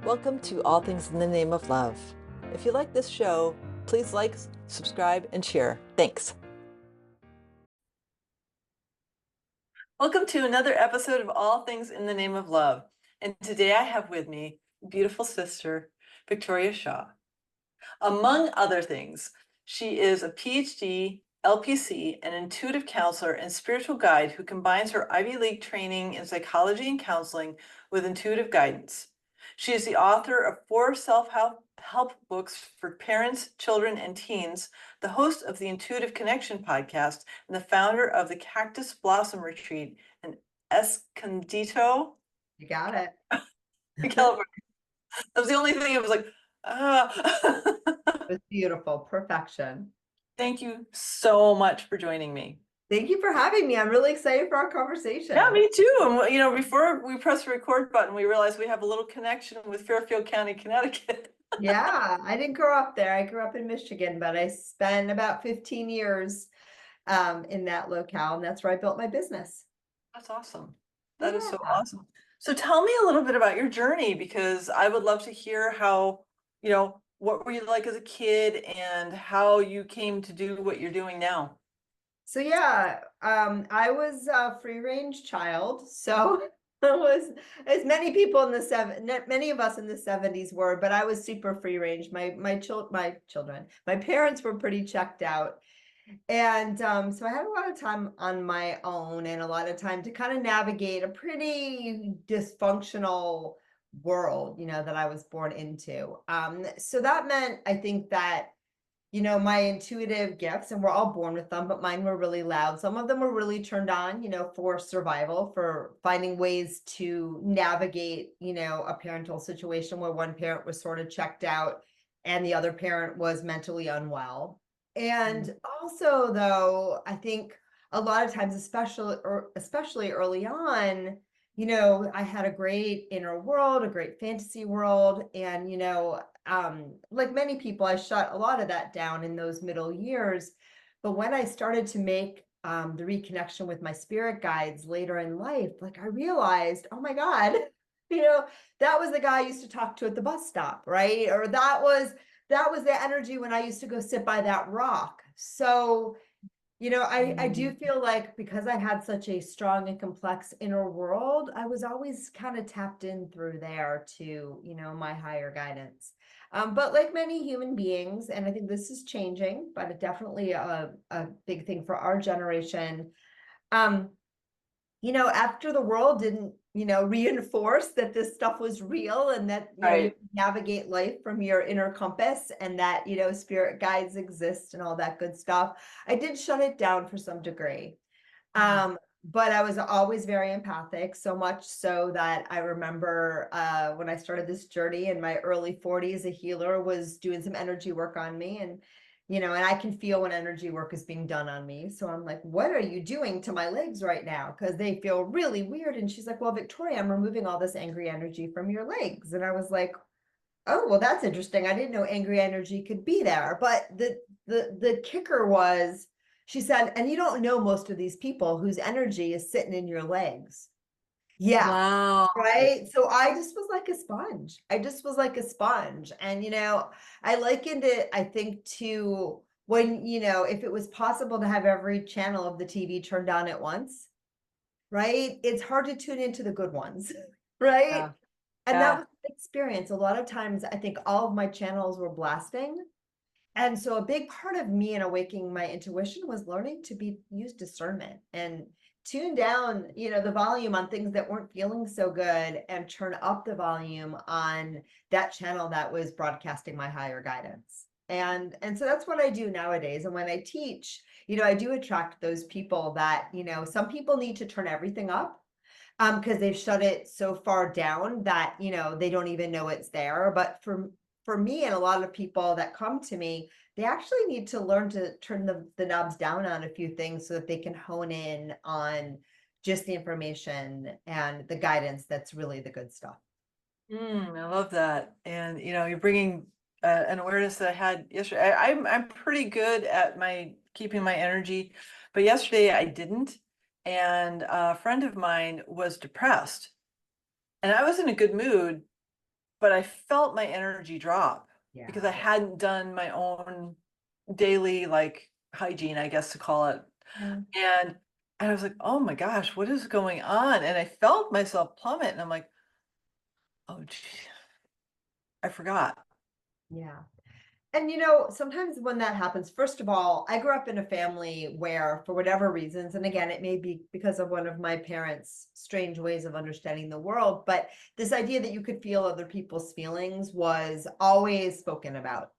Welcome to All Things in the Name of Love. If you like this show, please like, subscribe, and share. Thanks. Welcome to another episode of All Things in the Name of Love. And today I have with me beautiful sister, Victoria Shaw. Among other things, she is a Ph.D., LPC, an intuitive counselor and spiritual guide who combines her Ivy League training in psychology and counseling with intuitive guidance. She is the author of 4 self-help books for parents, children, and teens, the host of the Intuitive Connection podcast, and the founder of the Cactus Blossom Retreat in Escondido, You got it. California. That was the only thing I was like, ah. It's beautiful. Perfection. Thank you so much for joining me. Thank you for having me. I'm really excited for our conversation. Yeah, me too. And before we press the record button, we realized we have a little connection with Fairfield County, Connecticut. Yeah, I didn't grow up there. I grew up in Michigan, but I spent about 15 years in that locale, and that's where I built my business. That's awesome. That is so Yeah. awesome. So tell me a little bit about your journey, because I would love to hear how, what were you like as a kid and how you came to do what you're doing now. So yeah, I was a free range child. So it was as many people in the many of us in the 70s were, but I was super free range. My parents were pretty checked out. And so I had a lot of time on my own and a lot of time to kind of navigate a pretty dysfunctional world, that I was born into. So that meant, I think that, my intuitive gifts, and we're all born with them, but mine were really loud. Some of them were really turned on, for survival, for finding ways to navigate, a parental situation where one parent was sort of checked out and the other parent was mentally unwell. And also, though, I think a lot of times, especially early on, I had a great inner world, a great fantasy world. And, like many people, I shut a lot of that down in those middle years. But when I started to make the reconnection with my spirit guides later in life, like I realized, oh my God, that was the guy I used to talk to at the bus stop, right? Or that was the energy when I used to go sit by that rock. So, I do feel like because I had such a strong and complex inner world, I was always kind of tapped in through there to, my higher guidance. But like many human beings, and I think this is changing, but definitely a big thing for our generation. Um, after the world didn't, reinforce that this stuff was real and that, you navigate life from your inner compass and that, spirit guides exist and all that good stuff, I did shut it down for some degree. But I was always very empathic, so much so that I remember when I started this journey in my early 40s, a healer was doing some energy work on me, and and I can feel when energy work is being done on me. So I'm like, what are you doing to my legs right now? Because they feel really weird. And she's like, well, Victoria, I'm removing all this angry energy from your legs. And I was like, oh, well, that's interesting. I didn't know angry energy could be there. But the kicker was, she said, and you don't know most of these people whose energy is sitting in your legs. Yeah. Wow. Right. So I just was like a sponge. And, I likened it, I think, to when, if it was possible to have every channel of the TV turned on at once, right? It's hard to tune into the good ones, right? Yeah. And Yeah. that was the experience. A lot of times, I think all of my channels were blasting. And so a big part of me in awakening my intuition was learning to use discernment and tune down, the volume on things that weren't feeling so good and turn up the volume on that channel that was broadcasting my higher guidance. And so that's what I do nowadays. And when I teach, I do attract those people that, some people need to turn everything up because they've shut it so far down that, they don't even know it's there. But for me and a lot of people that come to me, they actually need to learn to turn the knobs down on a few things so that they can hone in on just the information and the guidance that's really the good stuff. I love that. And you're bringing an awareness that I had yesterday. I'm pretty good at keeping my energy, but yesterday I didn't. And a friend of mine was depressed, and I was in a good mood, but I felt my energy drop because Yeah. I hadn't done my own daily like hygiene, I guess to call it. Yeah. And I was like, oh my gosh, what is going on? And I felt myself plummet and I'm like, oh gee, I forgot. Yeah. And sometimes when that happens, first of all, I grew up in a family where, for whatever reasons, and again, it may be because of one of my parents' strange ways of understanding the world, but this idea that you could feel other people's feelings was always spoken about.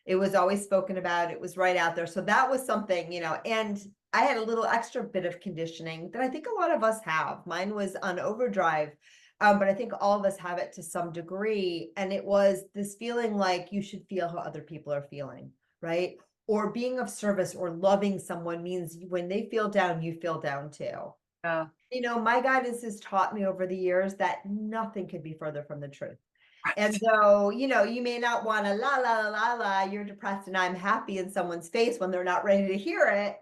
It was always spoken about. It was right out there. So that was something, and I had a little extra bit of conditioning that I think a lot of us have. Mine was on overdrive. But I think all of us have it to some degree. And it was this feeling like you should feel how other people are feeling, right? Or being of service or loving someone means when they feel down, you feel down too. Yeah. My guidance has taught me over the years that nothing could be further from the truth. And Right. though, you may not want to la la la la la, you're depressed and I'm happy in someone's face when they're not ready to hear it,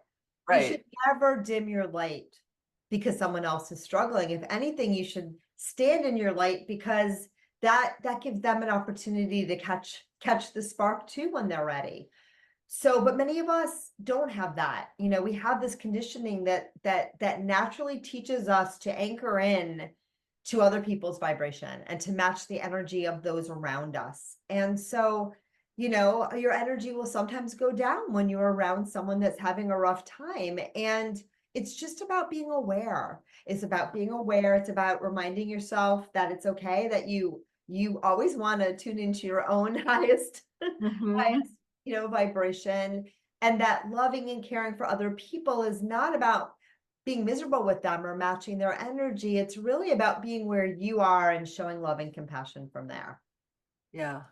you should Right. never dim your light because someone else is struggling. If anything, you should stand in your light because that gives them an opportunity to catch the spark too when they're ready. So, but many of us don't have that. We have this conditioning that naturally teaches us to anchor in to other people's vibration and to match the energy of those around us. And so, your energy will sometimes go down when you're around someone that's having a rough time. And it's just about being aware. It's about being aware. It's about reminding yourself that it's okay, that you always want to tune into your own highest Hmm. highest vibration, and that loving and caring for other people is not about being miserable with them or matching their energy. It's really about being where you are and showing love and compassion from there. Yeah.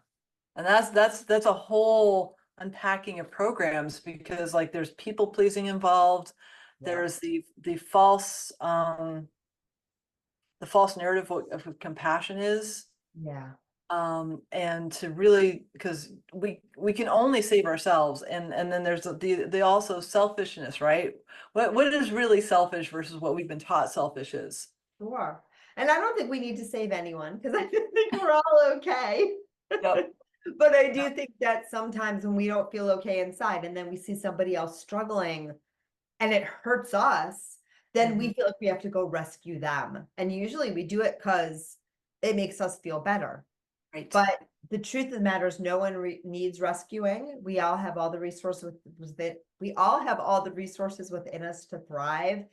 And that's a whole unpacking of programs because like there's people pleasing involved. Yeah. There's the false narrative of what compassion is. Yeah. And to really because we can only save ourselves and then there's the also selfishness, right? What is really selfish versus what we've been taught selfish is. Sure. And I don't think we need to save anyone because I think we're all okay. Yep. But I do think that sometimes when we don't feel okay inside and then we see somebody else struggling and it hurts us, then Mhm. we feel like we have to go rescue them. And usually we do it because it makes us feel better. Right. But the truth of the matter is no one needs rescuing. We all have all the resources within, we all have all the resources within us to thrive.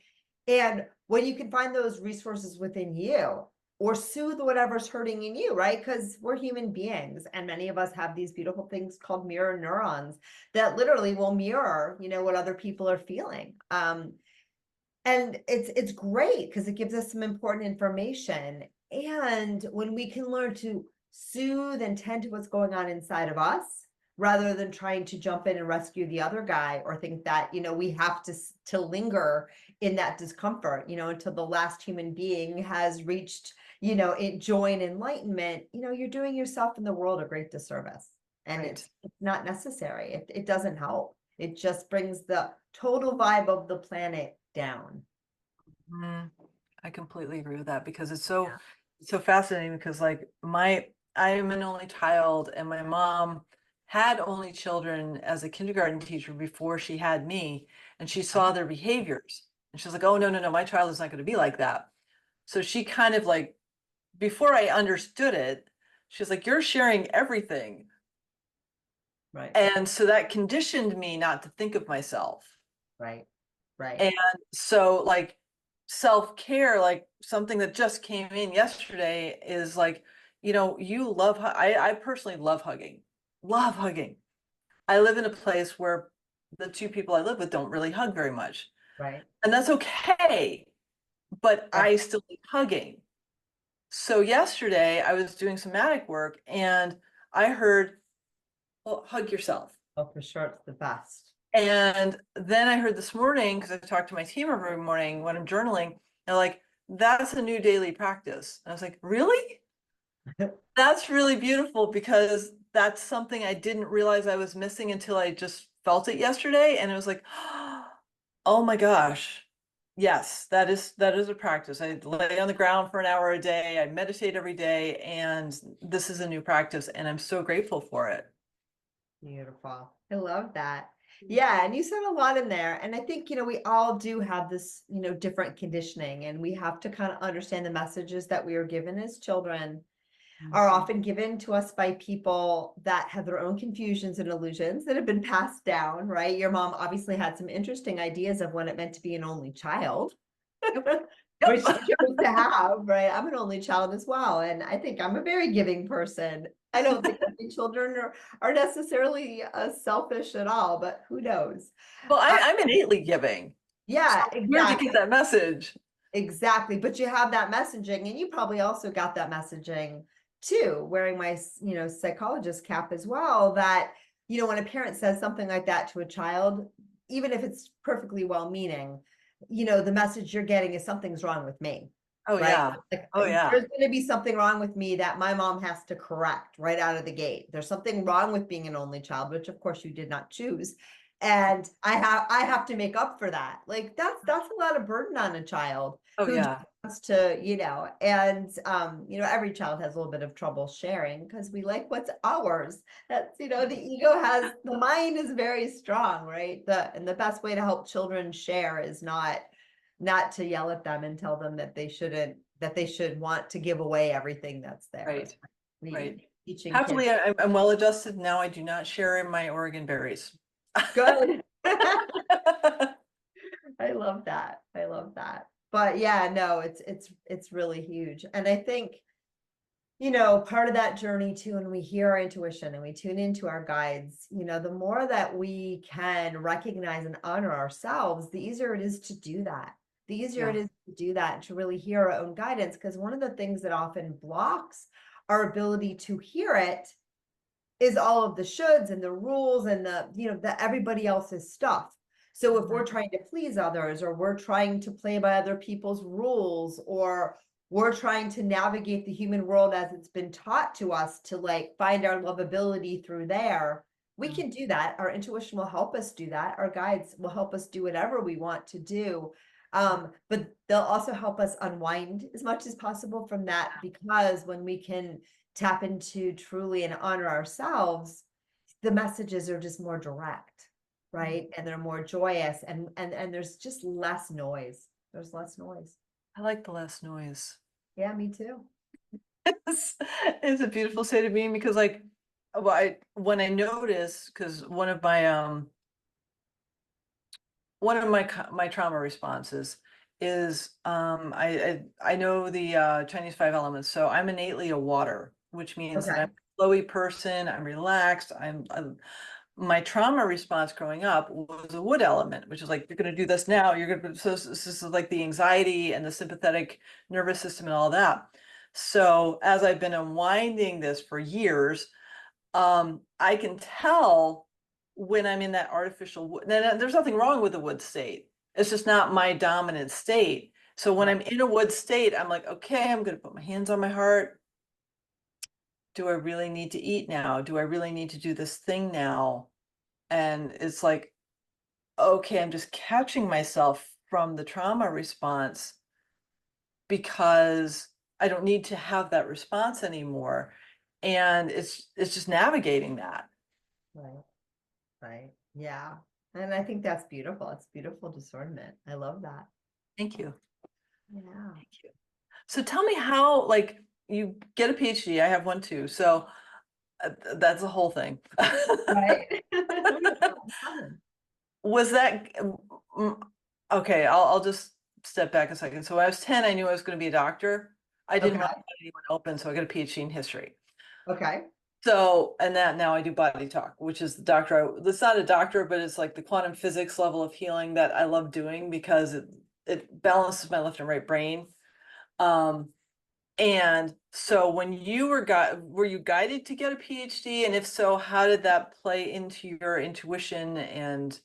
And when you can find those resources within you or soothe whatever's hurting in you, right? Because we're human beings and many of us have these beautiful things called mirror neurons that literally will mirror, what other people are feeling. And it's great because it gives us some important information. And when we can learn to soothe and tend to what's going on inside of us, rather than trying to jump in and rescue the other guy or think that, we have to linger in that discomfort, until the last human being has reached, joy and enlightenment, you're doing yourself and the world a great disservice. And Right. it's not necessary. It doesn't help. It just brings the total vibe of the planet down. Mm, I completely agree with that because it's so fascinating because like I am an only child and my mom had only children as a kindergarten teacher before she had me and she saw their behaviors and she's like, oh no, my child is not going to be like that. So she kind of like before I understood it, she's like, you're sharing everything. Right, And so that conditioned me not to think of myself. right, right. And so like self-care, like something that just came in yesterday is like, you love, I personally love hugging, love hugging. I live in a place where the two people I live with don't really hug very much. Right. And that's okay, but Yeah. I still need hugging. So yesterday I was doing somatic work and I heard, well, hug yourself. Oh, for sure, it's the best. And then I heard this morning, because I talk to my team every morning when I'm journaling, they're like, that's a new daily practice. And I was like, really? That's really beautiful because that's something I didn't realize I was missing until I just felt it yesterday. And it was like, oh my gosh, Yes, that is a practice. I lay on the ground for an hour a day. I meditate every day, and this is a new practice, and I'm so grateful for it. Beautiful. I love that. Yeah, and you said a lot in there. And I think, we all do have this, different conditioning, and we have to kind of understand the messages that we are given as children are Mhm. often given to us by people that have their own confusions and illusions that have been passed down, right? Your mom obviously had some interesting ideas of what it meant to be an only child, Yep. which Yep. she chose to have, right? I'm an only child as well. And I think I'm a very giving person. I don't think only children are necessarily selfish at all, but who knows? Well, Uh, I'm innately giving. So yeah, where'd you get exactly. that message? Exactly. But you have that messaging, and you probably also got that messaging too, wearing my, psychologist cap as well, that, when a parent says something like that to a child, even if it's perfectly well-meaning, the message you're getting is something's wrong with me, Oh right? yeah. Like, Oh there's yeah. going to be something wrong with me that my mom has to correct right out of the gate. There's something wrong with being an only child, which of course you did not choose. And I have to make up for that. Like that's a lot of burden on a child Oh who just yeah. wants to, and every child has a little bit of trouble sharing because we like what's ours. That's, the ego has, the mind is very strong, right? And the best way to help children share is not to yell at them and tell them that they shouldn't, that they should want to give away everything that's theirs. Right. We Right. teaching kids. Happily, I'm well adjusted now. I do not share my Oregon berries. Good. I love that. I love that. But yeah, no, it's really huge. And I think, part of that journey too, when we hear our intuition and we tune into our guides, the more that we can recognize and honor ourselves, the easier it is to do that. The easier it Yeah. is to do that and to really hear our own guidance. Because one of the things that often blocks our ability to hear it is all of the shoulds and the rules and the everybody else's stuff. So if we're Mhm. trying to please others, or we're trying to play by other people's rules, or we're trying to navigate the human world as it's been taught to us to like find our lovability through there, we Mm. can do that. Our intuition will help us do that. Our guides will help us do whatever we want to do. But they'll also help us unwind as much as possible from that, because when we can tap into truly and honor ourselves, the messages are just more direct, Mm. right? And they're more joyous, and there's just less noise. There's less noise. I like the less noise. Yeah, me too. It's a beautiful state of being because like when I notice because one of my trauma responses is I know the Chinese five elements, so I'm innately a water, which means that Okay. I'm a flowy person, I'm relaxed, my trauma response growing up was a wood element, which is like you're going to do this now, you're going to so this is like the anxiety and the sympathetic nervous system and all that. So as I've been unwinding this for years, I can tell when I'm in that artificial wood. There's nothing wrong with the wood state. It's just not my dominant state. So when Right. I'm in a wood state, I'm like, okay, I'm going to put my hands on my heart. Do I really need to eat now? Do I really need to do this thing now? And it's like, okay, I'm just catching myself from the trauma response because I don't need to have that response anymore. And it's just navigating that. Right. Right. Yeah. And I think that's beautiful. It's beautiful discernment. I love that. Thank you. Yeah. Thank you. So tell me how, like, you get a PhD. I have one too. So that's the whole thing. Right. We have in common. Was that mm, okay? I'll just step back a second. So when I was 10, I knew I was going to be a doctor. I didn't want to Okay. cut anyone open, so I got a PhD in history. Okay. So, and that now I do body talk, which is the doctor. It's not a doctor, but it's like the quantum physics level of healing that I love doing because it balances my left and right brain. Um, And so when you were you guided to get a PhD? And if so, how did that play into your intuition and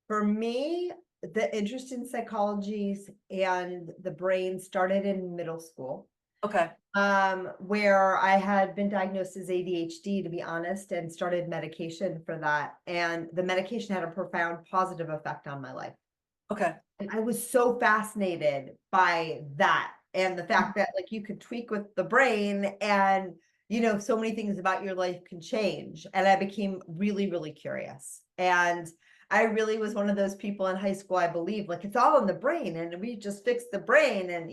For me, the interest in psychology and the brain started in middle school, okay. where I had been diagnosed as ADHD, to be honest, and started medication for that. And the medication had a profound positive effect on my life. Okay. And I was so fascinated by that and the fact that like you could tweak with the brain and so many things about your life can change. And I became really, really curious. And I really was one of those people in high school, I believe, like it's all in the brain and we just fix the brain. And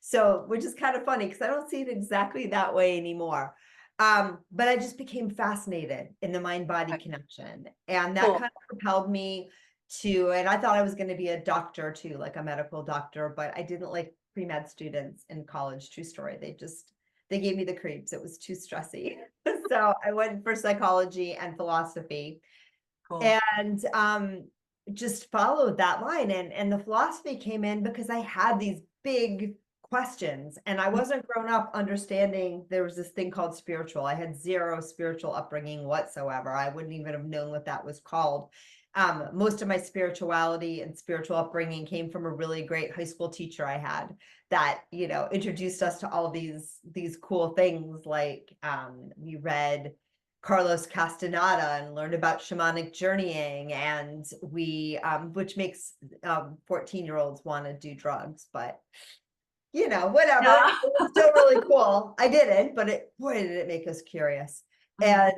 so which is kind of funny because I don't see it exactly that way anymore. But I just became fascinated in the mind-body Okay. connection. And that Cool. kind of propelled me and I thought I was going to be a doctor too, like a medical doctor, but I didn't like pre-med students in college. True story. They gave me the creeps. It was too stressy. So I went for psychology and philosophy Cool. and just followed that line. And the philosophy came in because I had these big questions and I wasn't grown up understanding there was this thing called spiritual. I had zero spiritual upbringing whatsoever. I wouldn't even have known what that was called. Most of my spirituality and spiritual upbringing came from a really great high school teacher I had that introduced us to all these cool things like we read Carlos Castaneda and learned about shamanic journeying and which makes 14-year-olds want to do drugs, but whatever. Yeah. It was still really cool. I didn't, but boy, did it make us curious. Mm.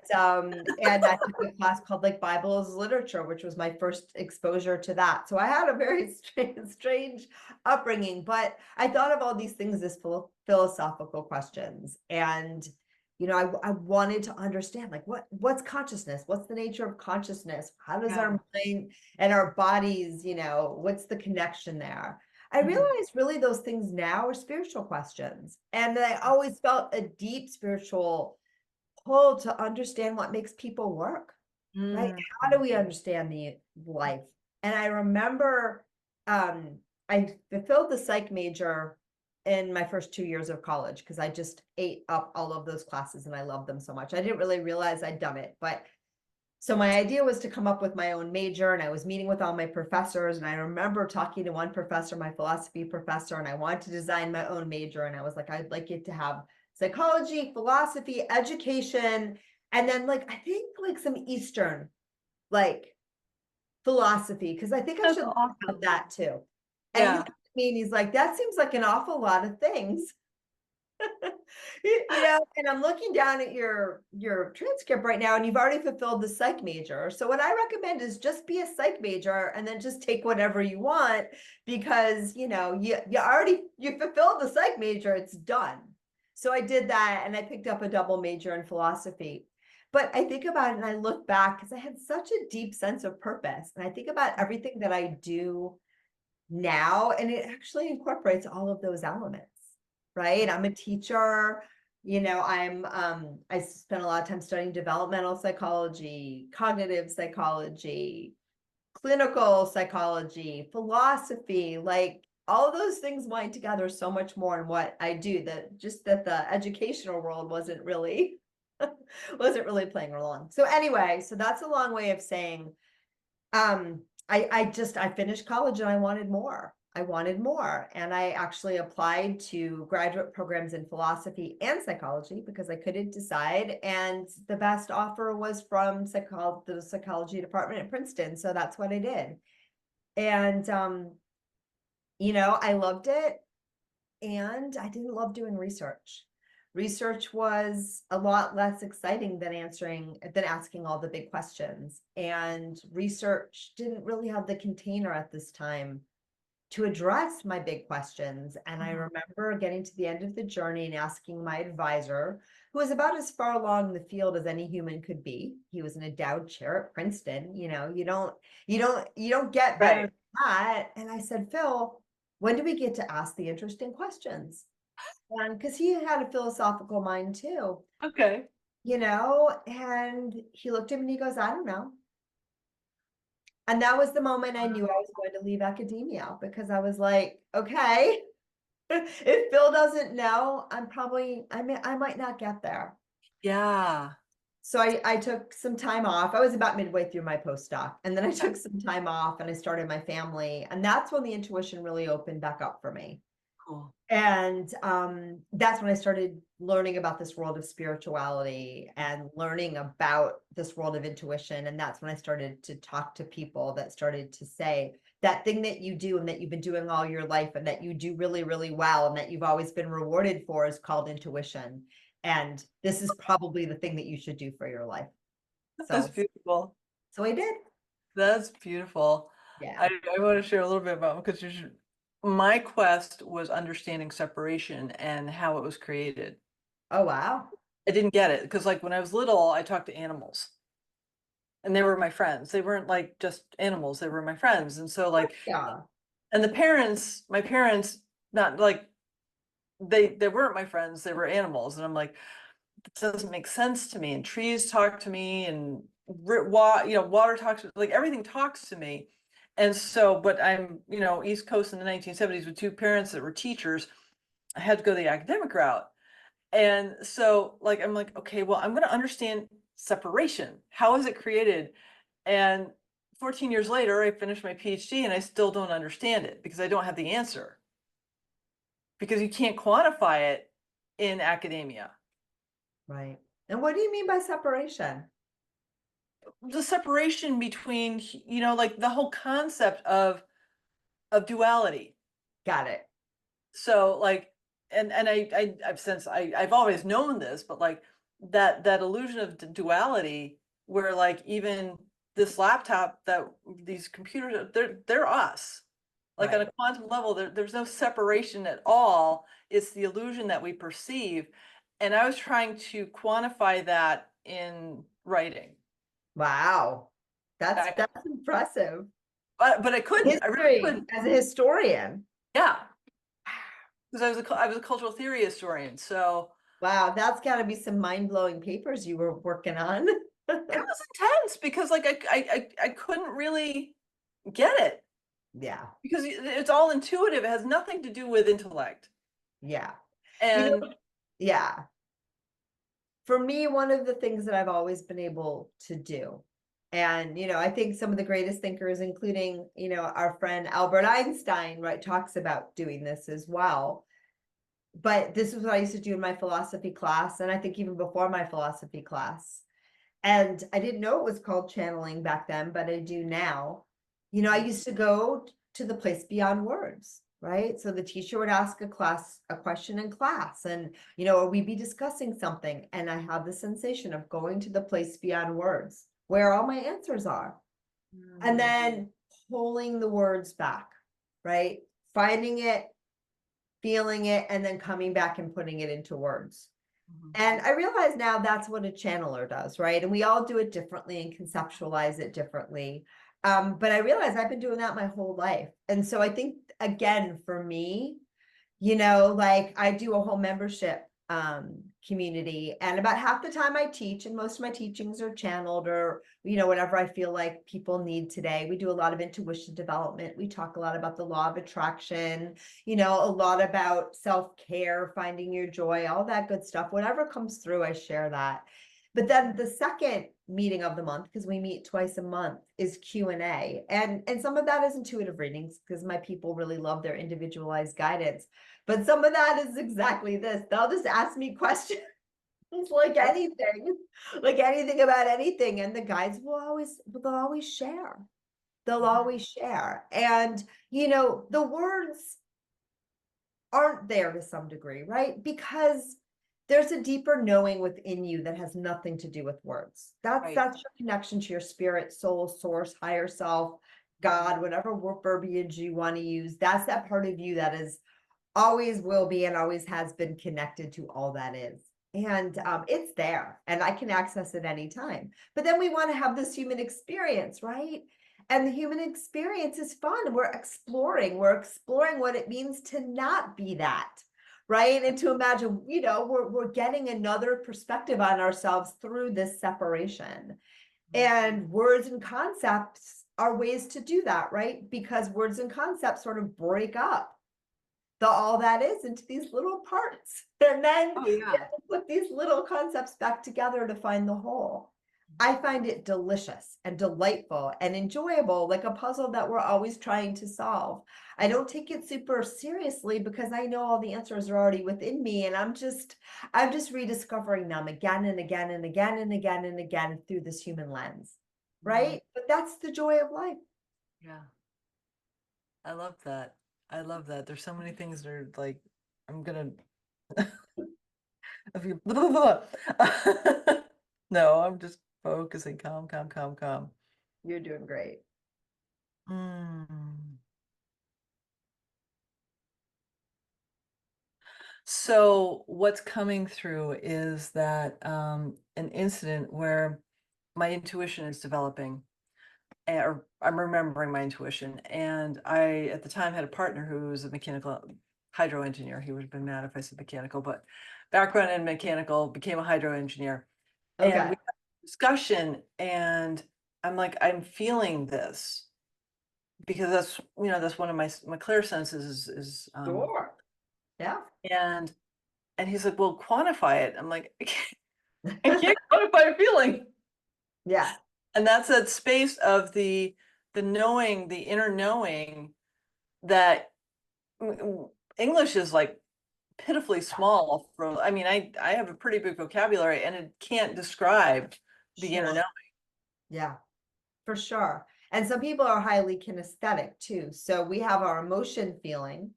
And I took a class called like Bible as literature, which was my first exposure to that. So I had a very strange upbringing, but I thought of all these things as philosophical questions. And I wanted to understand like what's consciousness? What's the nature of consciousness? How does Yeah. our mind and our bodies, what's the connection there? I Mhm. realize really those things now are spiritual questions. And I always felt a deep spiritual pull to understand what makes people work, right? Mm. How do we understand the life? And I remember I fulfilled the psych major in my first 2 years of college because I just ate up all of those classes and I loved them so much. I didn't really realize I'd done it, but so my idea was to come up with my own major and I was meeting with all my professors and I remember talking to one professor, my philosophy professor, and I wanted to design my own major. And I was like, I'd like it to have psychology, philosophy, education, and then like, I think like some Eastern, like philosophy, because I think I That's should awesome. have that too. And he Yeah. looked at me and he's like, that seems like an awful lot of things. And I'm looking down at your transcript right now, and you've already fulfilled the psych major. So what I recommend is just be a psych major and then just take whatever you want because you fulfilled the psych major, it's done. So I did that and I picked up a double major in philosophy. But I think about it and I look back because I had such a deep sense of purpose. And I think about everything that I do now, and it actually incorporates all of those elements, right? I'm a teacher, I spent a lot of time studying developmental psychology, cognitive psychology, clinical psychology, philosophy, like all of those things wind together so much more in what I do that just that the educational world wasn't really wasn't really playing along. So anyway, so that's a long way of saying I finished college and I wanted more. I wanted more. And I actually applied to graduate programs in philosophy and psychology because I couldn't decide. And the best offer was from the psychology department at Princeton. So that's what I did. And, I loved it. And I didn't love doing research. Research was a lot less exciting than asking all the big questions. And research didn't really have the container at this time to address my big questions. And I Mhm. remember getting to the end of the journey and asking my advisor, who was about as far along in the field as any human could be. He was an endowed chair at Princeton. You don't get better Right. than that. And I said, Phil, when do we get to ask the interesting questions? And because he had a philosophical mind too, Okay. and he looked at me and he goes, I don't know. And that was the moment I knew I was going to leave academia because I was like, okay, if Phil doesn't know, I might not get there. Yeah. So I took some time off. I was about midway through my postdoc, and then I took some time off and I started my family. And that's when the intuition really opened back up for me. Cool. And that's when I started learning about this world of spirituality and learning about this world of intuition. And that's when I started to talk to people that started to say, that thing that you do and that you've been doing all your life and that you do really, really well and that you've always been rewarded for is called intuition. And this is probably the thing that you should do for your life. That's So, beautiful. so I did. That's beautiful. Yeah. I want to share a little bit about because my quest was understanding separation and how it was created. Oh, wow. I didn't get it because like when I was little, I talked to animals and they were my friends. They weren't like just animals, they were my friends. And so like Yeah. and the parents, my parents, not like they weren't my friends, they were animals. And I'm like, it doesn't make sense to me. And trees talk to me and water talks, like everything talks to me. And so, but I'm, East Coast in the 1970s with two parents that were teachers. I had to go the academic route. And so like I'm like, okay, well, I'm going to understand separation. How is it created? And 14 years later, I finished my PhD and I still don't understand it because I don't have the answer. Because you can't quantify it in academia. Right. And what do you mean by separation? The separation between, like the whole concept of duality. Got it. So like, and I've always known this, but like that illusion of duality where like even this laptop, that these computers, they're us. Like on Right. a quantum level, there's no separation at all. It's the illusion that we perceive. And I was trying to quantify that in writing. Wow. I, That's impressive. but I couldn't. I really History couldn't. as a historian. Yeah, because I was a cultural theory historian. So Wow, that's got to be some mind-blowing papers you were working on. it was intense because like I couldn't really get it Yeah, because it's all intuitive. It has nothing to do with intellect. yeah. You And know, yeah. For me, one of the things that I've always been able to do, and I think some of the greatest thinkers, including, our friend Albert Einstein, right, talks about doing this as well. But this is what I used to do in my philosophy class, and I think even before my philosophy class. And I didn't know it was called channeling back then, but I do now. I used to go to the place beyond words, right? So the teacher would ask a question in class, and or we'd be discussing something, and I have the sensation of going to the place beyond words, where all my answers are, and then pulling the words back, right? Finding it, feeling it, and then coming back and putting it into words. And I realize now that's what a channeler does, right? And we all do it differently and conceptualize it differently. But I realize I've been doing that my whole life. And so I think, again, for me, like I do a whole membership community, and about half the time I teach, and most of my teachings are channeled or whatever I feel like people need today. We do a lot of intuition development. We talk a lot about the law of attraction, a lot about self-care, finding your joy, all that good stuff. Whatever comes through, I share that. But then the second meeting of the month, because we meet twice a month, is Q&A. And some of that is intuitive readings because my people really love their individualized guidance. But some of that is exactly this. They'll just ask me questions like anything about anything. And the guides they'll always share. They'll always share. And, the words aren't there to some degree, right? Because there's a deeper knowing within you that has nothing to do with words. That's right. your connection to your spirit, soul, source, higher self, God, whatever verbiage you want to use. That's that part of you that is always will be and always has been connected to all that is. And it's there and I can access it anytime. But then we want to have this human experience, right? And the human experience is fun. We're exploring what it means to not be that, right? And to imagine, we're getting another perspective on ourselves through this separation. And words and concepts are ways to do that, right? Because words and concepts sort of break up all that is into these little parts. And then Oh we yeah. have to put these little concepts back together to find the whole. I find it delicious and delightful and enjoyable, like a puzzle that we're always trying to solve. I don't take it super seriously because I know all the answers are already within me, and I'm just rediscovering them again and again and again and again and again through this human lens, right? But that's the joy of life. Yeah. I love that. I love that. There's so many things that are like, I'm gonna, if you, no, I'm just focusing, calm, calm, calm, calm. You're doing great. Mm. So what's coming through is that an incident where my intuition is developing, or I'm remembering my intuition. And I, at the time, had a partner who was a mechanical hydro engineer. He would have been mad if I said mechanical, but background in mechanical, became a hydro engineer. And we Okay. had a discussion, and I'm like, I'm feeling this because that's, that's one of my clear senses Sure. Yeah. and he's like, well, quantify it. I'm like, I can't quantify a feeling. Yeah. And that's that space of the knowing, the inner knowing that English is like pitifully small for, I mean, I have a pretty big vocabulary and it can't describe the inner Sure. knowing. Yeah. For sure. And some people are highly kinesthetic too. So we have our emotion feeling,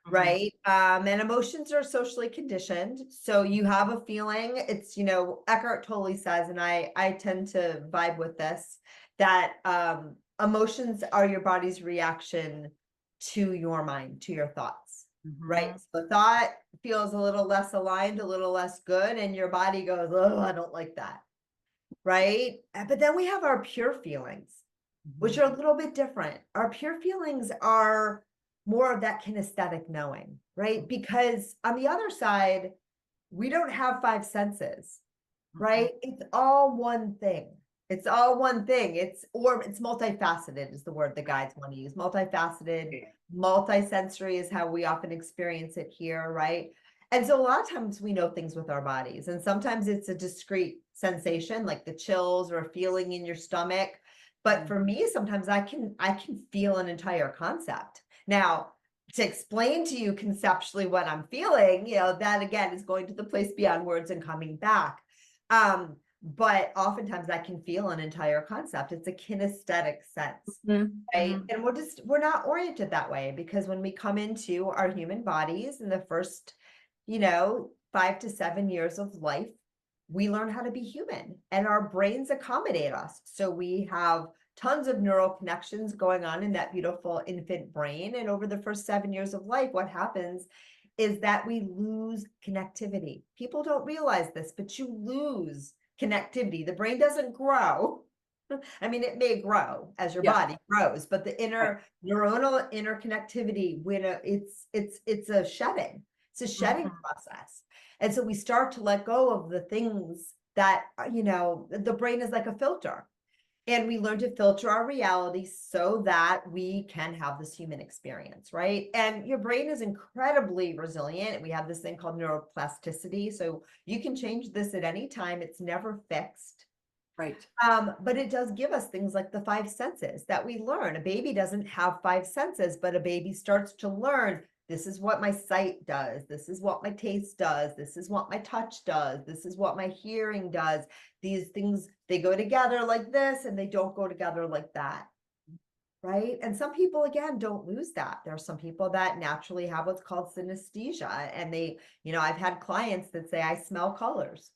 Mhm, right? And emotions are socially conditioned. So you have a feeling, it's, Eckhart Tolle says, and I tend to vibe with this, that emotions are your body's reaction to your mind, to your thoughts, right? mhm, So thought feels a little less aligned, a little less good, and your body goes, oh, I don't like that, right? But then we have our pure feelings, which mhm, are a little bit different. Our pure feelings are more of that kinesthetic knowing, right? Because on the other side, we don't have five senses, mhm. right? It's all one thing. It's all one thing. It's multifaceted is the word the guides want to use. Multifaceted, Right. multisensory is how we often experience it here, right? And so a lot of times we know things with our bodies, and sometimes it's a discrete sensation, like the chills or a feeling in your stomach. But Mhm, for me, sometimes I can feel an entire concept. Now, to explain to you conceptually what I'm feeling, that again is going to the place beyond words and coming back. But oftentimes I can feel an entire concept. It's a kinesthetic sense, mhm, right? mhm. And we're not oriented that way because when we come into our human bodies in the first, 5 to 7 years of life, we learn how to be human and our brains accommodate us. So we have tons of neural connections going on in that beautiful infant brain. And over the first 7 years of life, what happens is that we lose connectivity. People don't realize this, but you lose connectivity. The brain doesn't grow. I mean, it may grow as your Yeah, body grows, but the right. inner neuronal interconnectivity, when it's a shedding. It's a shedding Mhm. process. And so we start to let go of the things that, the brain is like a filter. And we learn to filter our reality so that we can have this human experience, right? And your brain is incredibly resilient. We have this thing called neuroplasticity. So you can change this at any time, it's never fixed. Right. But it does give us things like the five senses that we learn. A baby doesn't have five senses, but a baby starts to learn this is what my sight does. This is what my taste does. This is what my touch does. This is what my hearing does. These things, they go together like this and they don't go together like that. Right. And some people, again, don't lose that. There are some people that naturally have what's called synesthesia. And I've had clients that say, I smell colors,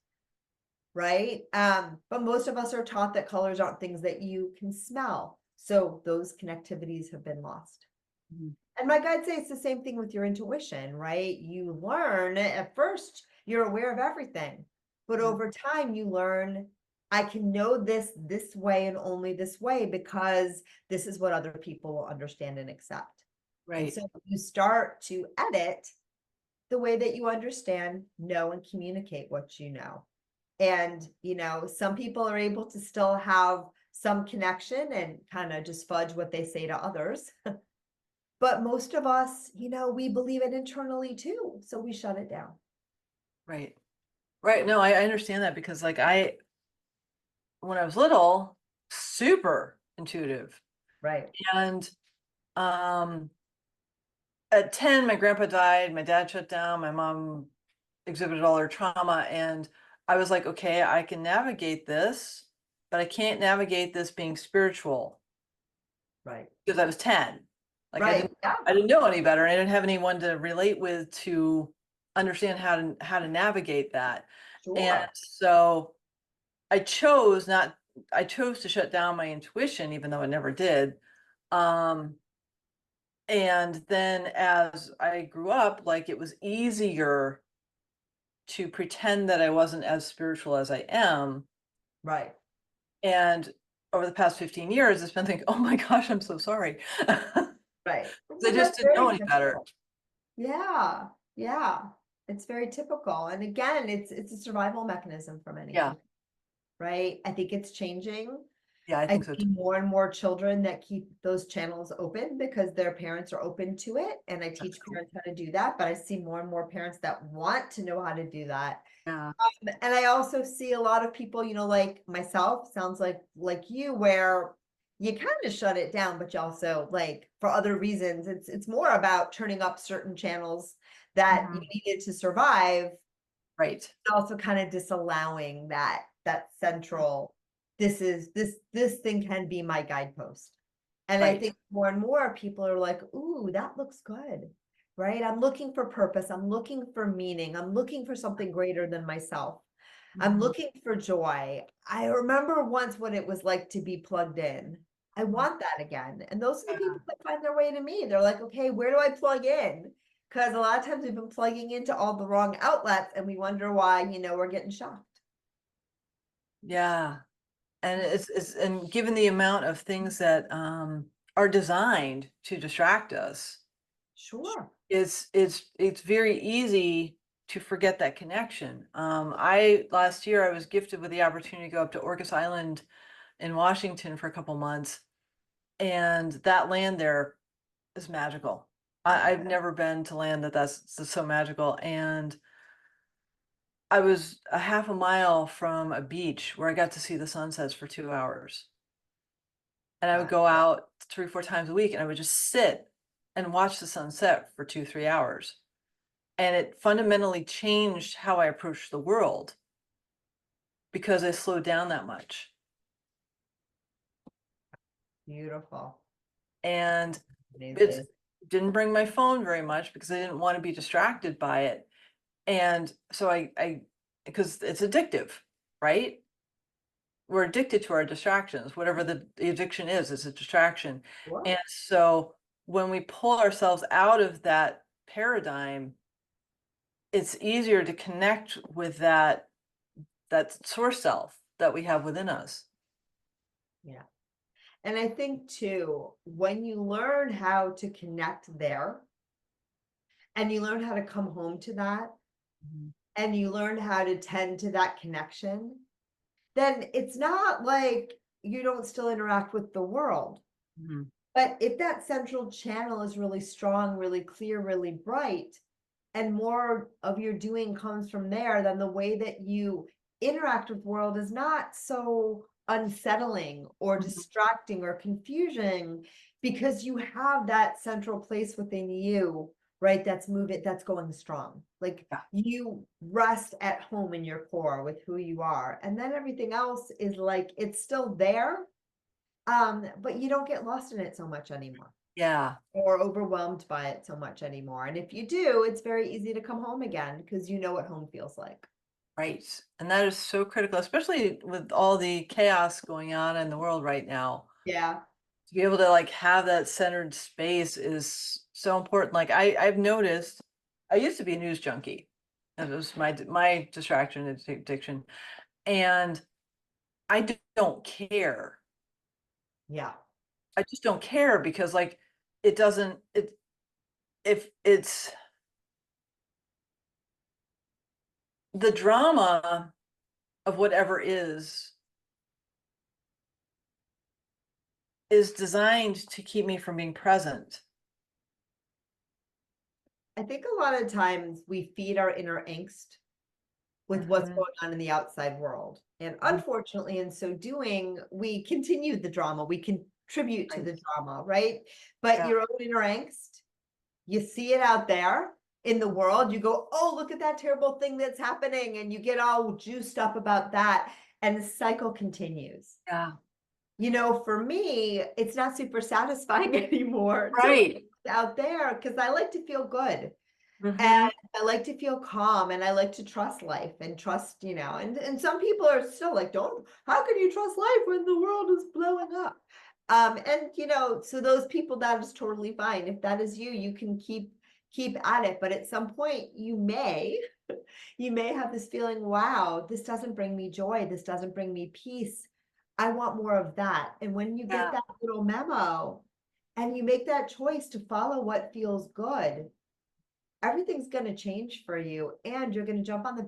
right? But most of us are taught that colors aren't things that you can smell. So those connectivities have been lost. Mhm. And my guides say it's the same thing with your intuition, right? You learn at first, you're aware of everything, but Mhm. over time, you learn I can know this way and only this way because this is what other people will understand and accept. And Right. so you start to edit the way that you understand, know, and communicate what you know. And, some people are able to still have some connection and kind of just fudge what they say to others. But most of us, we believe it internally too. So we shut it down. Right. Right. No, I understand that because like when I was little, super intuitive. Right. And um at 10, my grandpa died, my dad shut down, my mom exhibited all her trauma, and I was like, okay, I can navigate this, but I can't navigate this being spiritual Right. because I was 10. Like Right. Yeah. I didn't know any better. And I didn't have anyone to relate with to understand how to navigate that. And Sure. so I chose not, I chose to shut down my intuition, even though it never did. Um, and then as I grew up, like it was easier to pretend that I wasn't as spiritual as I am. Right. And over the past 15 years, it's been thinking, oh my gosh, I'm so sorry. Right. I Well, just that's didn't know very any better. typical. Yeah. Yeah. It's very typical. And again, it's a survival mechanism for many Yeah. people, right? I think it's changing. Yeah, I I think so see too. more and more children that keep those channels open because their parents are open to it. And I That's teach cool. parents how to do that. But I see more and more parents that want to know how to do that. Yeah. And I also see a lot of people, like myself, sounds like you, where you kind of shut it down, but you also like for other reasons. It's more about turning up certain channels that you Mhm. needed to survive, Right. also kind of disallowing that central, this thing can be my guidepost. And I Right. think more and more people are like, ooh, that looks good, right? I'm looking for purpose, I'm looking for meaning, I'm looking for something greater than myself, I'm Mhm. looking for joy. I remember once what it was like to be plugged in. I want that again. And those are the Yeah. people that find their way to me. They're like, okay, where do I plug in? Because a lot of times we've been plugging into all the wrong outlets and we wonder why, we're getting shocked. Yeah. And it's and given the amount of things that are designed to distract us, Sure. it's very easy to forget that connection. I last year I was gifted with the opportunity to go up to Orcas Island in Washington for a couple months, and that land there is magical. I've never been to land that's so magical, and I was a half a mile from a beach where I got to see the sunsets for 2 hours. And I would Wow. go out 3, 4 times a week and I would just sit and watch the sunset for 2, 3 hours. And it fundamentally changed how I approached the world because I slowed down that much. Beautiful. And it Amazing. didn't bring my phone very much because I didn't want to be distracted by it. And so because it's addictive, right? We're addicted to our distractions. Whatever the addiction is a distraction. Sure. And so when we pull ourselves out of that paradigm, it's easier to connect with that source self that we have within us. Yeah. And I think too, when you learn how to connect there and you learn how to come home to that Mhm. and you learn how to tend to that connection, then it's not like you don't still interact with the world. Mhm. But if that central channel is really strong, really clear, really bright, and more of your doing comes from there, then the way that you interact with the world is not so unsettling or Mhm. distracting or confusing because you have that central place within you, right? That's moving, that's going strong. Like Yeah. you rest at home in your core with who you are. And then everything else is like it's still there, but you don't get lost in it so much anymore Yeah. or overwhelmed by it so much anymore. And if you do, it's very easy to come home again because you know what home feels like. Right. And that is so critical, especially with all the chaos going on in the world right now. Yeah. To be able to like have that centered space is so important. Like I've noticed, I used to be a news junkie. That was my distraction and addiction. And don't care. Yeah. I just don't care because like it doesn't it if it's the drama of whatever is designed to keep me from being present. I think a lot of times we feed our inner angst with what's Mhm. going on in the outside world. And Mhm. unfortunately, in so doing, we continue the drama, we contribute to Right. the drama, right? But Yeah. your own inner angst, you see it out there in the world, you go, oh, look at that terrible thing that's happening. And you get all juiced up about that. And the cycle continues. Yeah. For me, it's not super satisfying anymore to Right. out there because I like to feel good. Hmm. And I like to feel calm and I like to trust life and trust, and some people are still like, don't, how can you trust life when the world is blowing up? And so those people, that is totally fine. If that is you, you can keep at it. But at some point you may have this feeling, wow, this doesn't bring me joy. This doesn't bring me peace. I want more of that. And when you get Yeah. that little memo and you make that choice to follow what feels good, everything's going to change for you. And you're going to jump on the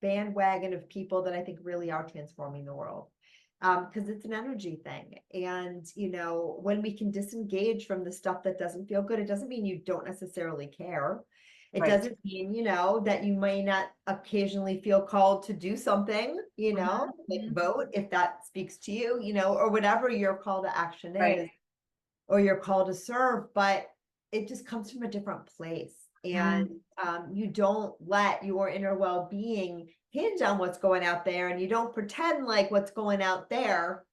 bandwagon of people that I think really are transforming the world. Because it's an energy thing. And, when we can disengage from the stuff that doesn't feel good, it doesn't mean you don't necessarily care. It Right. doesn't mean, that you may not occasionally feel called to do something, like Hmm. vote if that speaks to you, or whatever your call to action Right. is, or your call to serve, but it just comes from a different place. And Mm. you don't let your inner well-being hinge on what's going out there, and you don't pretend like what's going out there,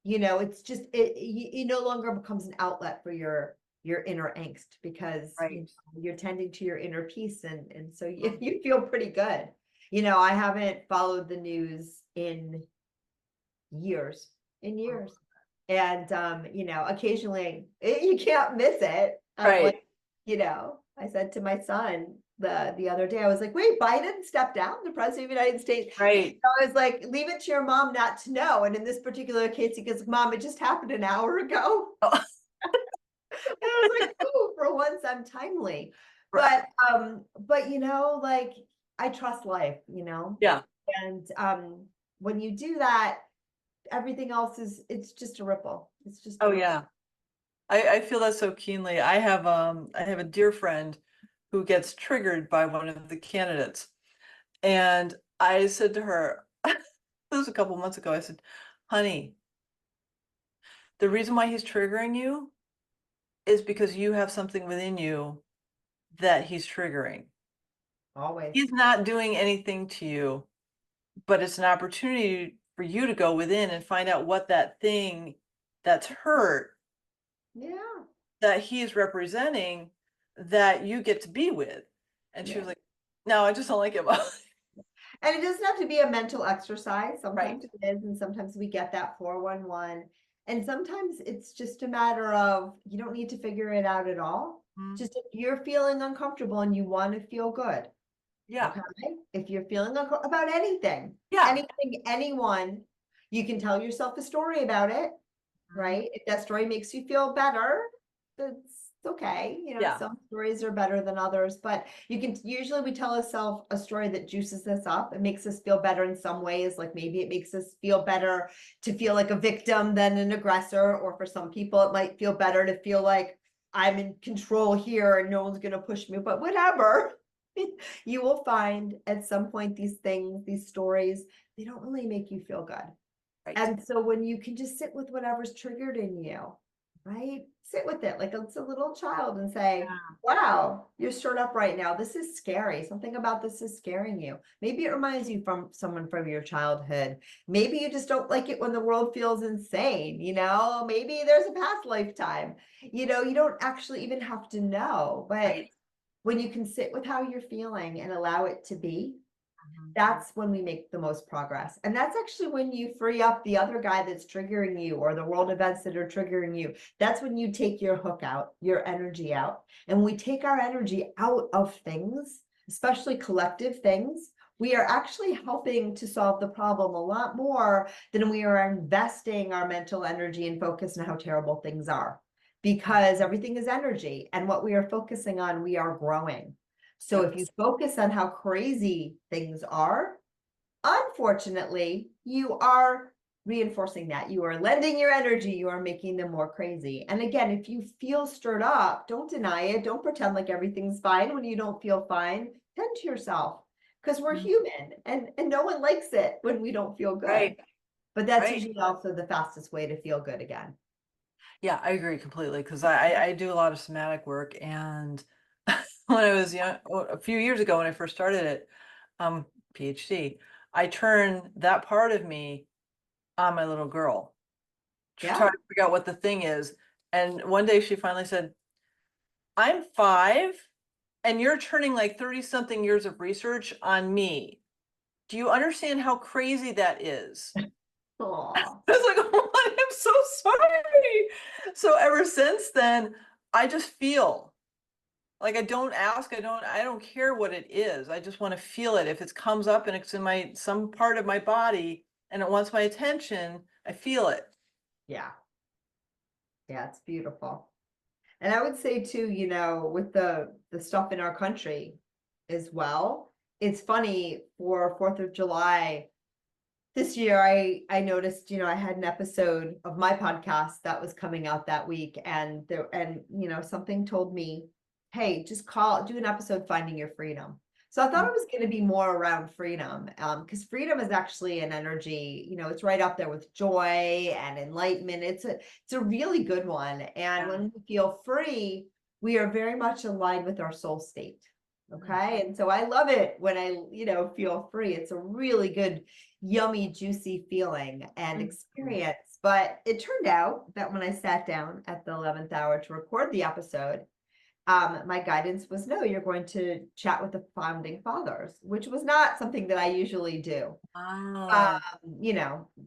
it's just it no longer becomes an outlet for your inner angst, because Right. you're tending to your inner peace, and so you, Mm. you feel pretty good. I haven't followed the news in years. And occasionally you can't miss it. Like, Right. I said to my son the other day, I was like, wait, Biden stepped down, the president of the United States. Right. I was like, leave it to your mom not to know. And in this particular case, he goes, Mom, it just happened an hour ago. Oh, And I was like, oh, for once I'm timely. right. But like, I trust life, Yeah. and when you do that, everything else it's just a ripple. It's just a Oh, ripple. yeah. I feel that so keenly. I have a dear friend who gets triggered by one of the candidates. And I said to her, this was a couple months ago, I said, honey, the reason why he's triggering you is because you have something within you that he's triggering. Always. He's not doing anything to you, but it's an opportunity for you to go within and find out what that thing that's hurt Yeah. that he is representing that you get to be with. And she Yeah. was like, no, I just don't like him. And it doesn't have to be a mental exercise. Right. Sometimes it is, and sometimes we get that 411. And sometimes it's just a matter of you don't need to figure it out at all. Mm. Just if you're feeling uncomfortable and you want to feel good, Yeah. okay? If you're feeling about Yeah. anything, anyone, you can tell yourself a story about it, Mhm. right? If that story makes you feel better, that's okay. Yeah. Some stories are better than others, but usually we tell ourselves a story that juices us up. It makes us feel better in some ways. Like maybe it makes us feel better to feel like a victim than an aggressor. Or for some people, it might feel better to feel like I'm in control here and no one's going to push me, but whatever. You will find at some point these stories, they don't really make you feel good. Right. And so when you can just sit with whatever's triggered in you, right? Sit with it like it's a little child and say, Yeah. wow, you're stirred up right now. This is scary. Something about this is scaring you. Maybe it reminds you from someone from your childhood. Maybe you just don't like it when the world feels insane. Maybe there's a past lifetime. You don't actually even have to know. But Right. when you can sit with how you're feeling and allow it to be, Mhm. that's when we make the most progress. And that's actually when you free up the other guy that's triggering you, or the world events that are triggering you. That's when you take your hook out, your energy out. And we take our energy out of things, especially collective things, we are actually helping to solve the problem a lot more than we are investing our mental energy and focus on how terrible things are. Because everything is energy, and what we are focusing on, we are growing. So if you Yes. focus on how crazy things are, unfortunately, you are reinforcing that. You are lending your energy, you are making them more crazy. And again, if you feel stirred up, don't deny it. Don't pretend like everything's fine when you don't feel fine. Tend to yourself, because we're Mhm. human, and no one likes it when we don't feel good. Right. But that's Right. usually also the fastest way to feel good again. Yeah, I agree completely because I do a lot of somatic work, and when I was young, a few years ago when I first started it, um, Ph.D., I turned that part of me on my little girl, trying Yeah. to figure out what the thing is. And one day she finally said, I'm 5 and you're turning like 30 something years of research on me. Do you understand how crazy that is? Aw. I was like, oh, I'm so sorry. So ever since then, I just feel like I don't ask, I don't care what it is. I just want to feel it. If it comes up and it's in my some part of my body and it wants my attention, I feel it. Yeah. Yeah, it's beautiful. And I would say too, with the stuff in our country as well, it's funny for 4th of July this year, I noticed, I had an episode of my podcast that was coming out that week, and something told me, hey, just do an episode finding your freedom. So I thought it was going to be more around freedom, because freedom is actually an energy, it's right up there with joy and enlightenment. It's a really good one. And Yeah. when we feel free, we are very much aligned with our soul state. Mm. Okay. And so I love it when I, feel free. It's a really good, yummy, juicy feeling and Mm. experience. But it turned out that when I sat down at the 11th hour to record the episode, my guidance was, no, you're going to chat with the founding fathers, which was not something that I usually do. Um, Wow.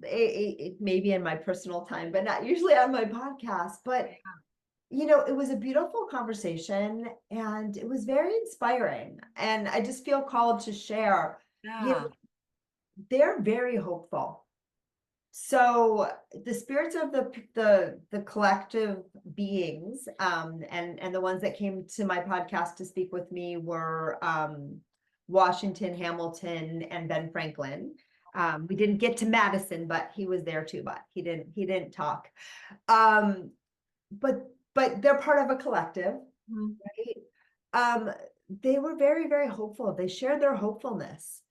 it maybe in my personal time, but not usually on my podcast. But it was a beautiful conversation and it was very inspiring. And I just feel called to share, Yeah. they're very hopeful. So the spirits of the collective beings, and the ones that came to my podcast to speak with me were Washington, Hamilton, and Ben Franklin. We didn't get to Madison, but he was there too, but he didn't talk. Um, but they're part of a collective, Mhm. right? They were very, very hopeful. They shared their hopefulness.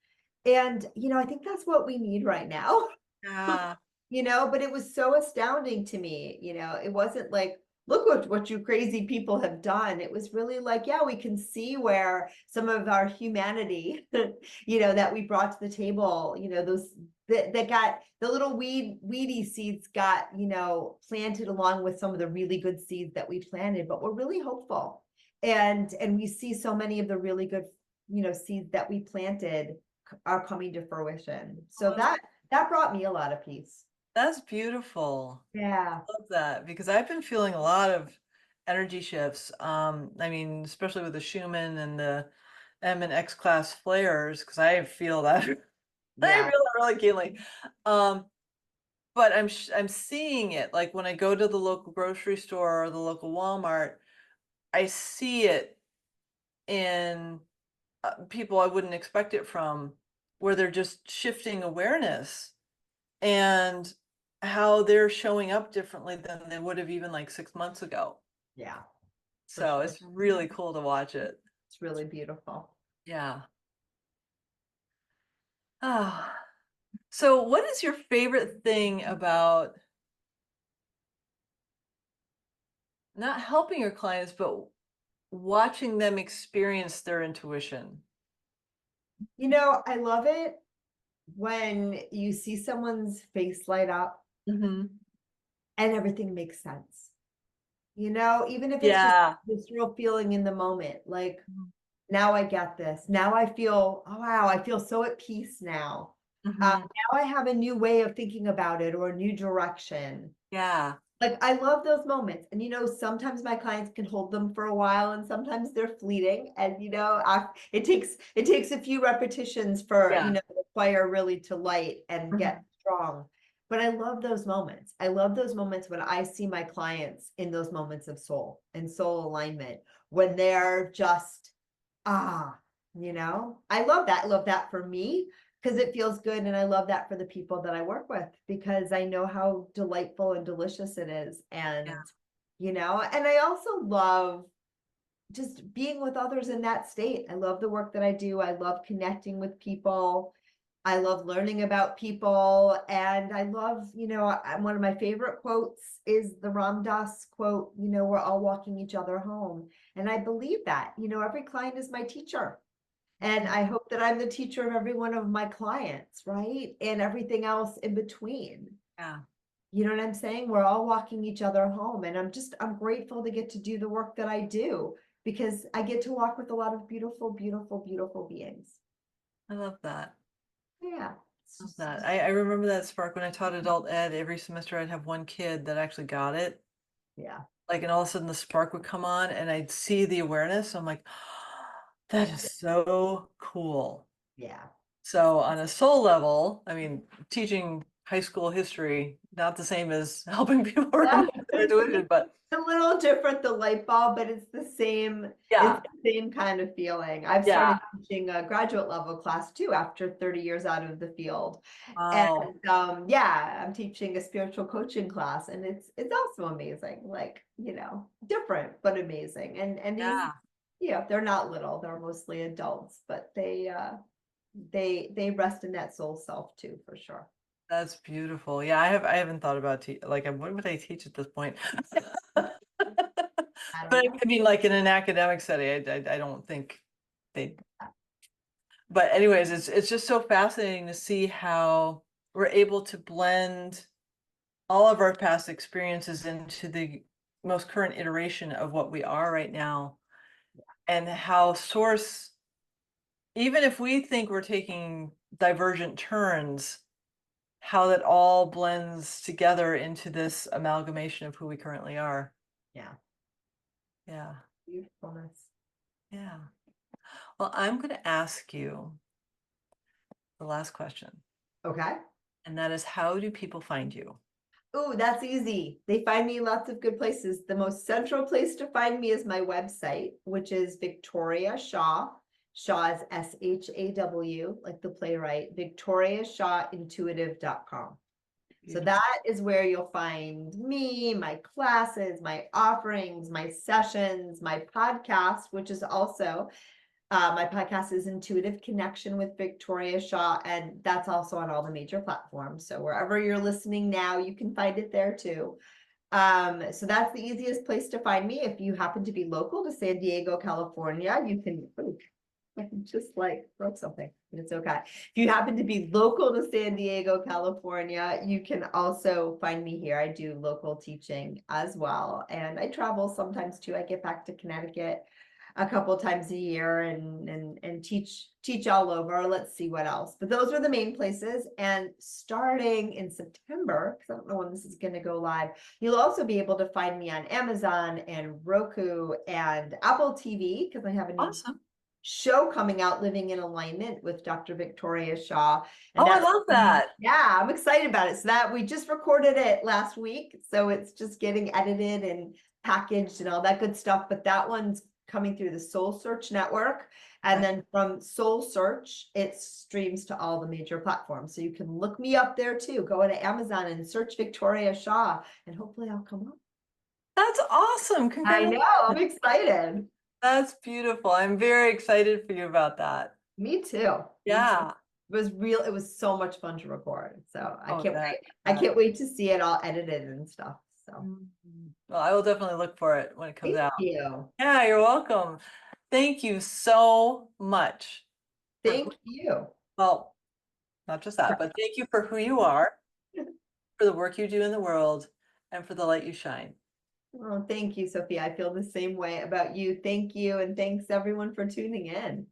And, I think that's what we need right now. Yeah. But it was so astounding to me. It wasn't like, look what you crazy people have done. It was really like, yeah, we can see where some of our humanity, that we brought to the table, those that got the little weedy seeds got, planted along with some of the really good seeds that we planted, but we're really hopeful. And we see so many of the really good, seeds that we planted are coming to fruition. So Oh, that brought me a lot of peace. that's beautiful. Yeah. Love that because I've been feeling a lot of energy shifts. I mean, especially with the Schumann and the M and X class flares, because I feel that I feel Yeah. that really keenly. Um, but I'm seeing it like when I go to the local grocery store or the local Walmart, I see it in people I wouldn't expect it from, where they're just shifting awareness and how they're showing up differently than they would have even like 6 months ago. Yeah, for So sure. it's really cool to watch it. It's really beautiful. Yeah. Ah. So what is your favorite thing about not helping your clients, but watching them experience their intuition? I love it when you see someone's face light up Hmm. and everything makes sense. Even if it's just Yeah. this real feeling in the moment, like, Mhm. now I get this. Now I feel, oh wow, I feel so at peace now. Mhm. Now I have a new way of thinking about it or a new direction. Yeah. Like, I love those moments. And sometimes my clients can hold them for a while and sometimes they're fleeting. And it takes a few repetitions for, Yeah. the fire really to light and Mhm. get strong. But I love those moments. I love those moments when I see my clients in those moments of soul and soul alignment, when they're just, ah, I love that. I love that for me because it feels good. And I love that for the people that I work with because I know how delightful and delicious it is. Yeah. And I also love just being with others in that state. I love the work that I do. I love connecting with people. I love learning about people. And I love, one of my favorite quotes is the Ram Dass quote, we're all walking each other home. And I believe that, every client is my teacher. And I hope that I'm the teacher of every one of my clients, right? And everything else in between. Yeah. You know what I'm saying? We're all walking each other home. And I'm grateful to get to do the work that I do because I get to walk with a lot of beautiful, beautiful, beautiful beings. I love that. Yeah. Love that. I remember that spark when I taught adult ed. Every semester I'd have one kid that actually got it. Yeah. Like, and all of a sudden the spark would come on and I'd see the awareness. I'm like, that is so cool. Yeah. So on a soul level, I mean, teaching high school history, not the same as helping people remember their tuition, but A little different, the light bulb, but it's the same, yeah, it's the same kind of feeling. I've yeah. started teaching a graduate level class too after 30 years out of the field. And Wow. yeah, I'm teaching a spiritual coaching class and it's also amazing, like, different but amazing. And these, Yeah, they're not little, they're mostly adults, but they rest in that soul self too, for sure. that's beautiful. Yeah, I haven't thought about like what would I teach at this point? I don't But know. I mean, like in an academic setting, I don't think they. But anyways, it's just so fascinating to see how we're able to blend all of our past experiences into the most current iteration of what we are right now, and how source, even if we think we're taking divergent turns, how that all blends together into this amalgamation of who we currently are. Yeah, Yeah, beautifulness. yeah. Well, I'm going to ask you the last question, Okay. and that is, how do people find you? Oh, that's easy. They find me in lots of good places. The most central place to find me is my website, which is Victoria Shaw. Shaw is SHAW, like the playwright, victoriashawintuitive.com. So Beautiful. that is where you'll find me, my classes, my offerings, my sessions, my podcast, which is also my podcast is Intuitive Connection with Victoria Shaw, and that's also on all the major platforms. So wherever you're listening now, you can find it there too. So that's the easiest place to find me. If you happen to be local to San Diego, California, you can, I just like broke something, but it's okay. If you happen to be local to San Diego, California, you can also find me here. I do local teaching as well. And I travel sometimes too. I get back to Connecticut a couple times a year and teach all over. Let's see what else. But those are the main places. And starting in September, because I don't know when this is going to go live, you'll also be able to find me on Amazon and Roku and Apple TV, because I have a new Awesome. show coming out, Living in Alignment with Dr. Victoria Shaw. And Oh, I that's, love that. yeah, I'm excited about it. So that we just recorded it last week. So it's just getting edited and packaged and all that good stuff. But that one's coming through the Soul Search network. And then from Soul Search, it streams to all the major platforms. So you can look me up there too. Go to Amazon and search Victoria Shaw, and hopefully I'll come up. That's awesome. I know, I'm Congratulations. excited. That's beautiful. I'm very excited for you about that. Me too. Me too. Yeah. It was so much fun to record. So I Oh, can't that, wait. I that. can't wait to see it all edited and stuff. So Well, I will definitely look for it when it comes thank out. you. Yeah, you're welcome. Thank you so much for Thank you. well, not just that, but thank you for who you are, for the work you do in the world, and for the light you shine. Well, thank you, Sophia. I feel the same way about you. Thank you. And thanks everyone for tuning in.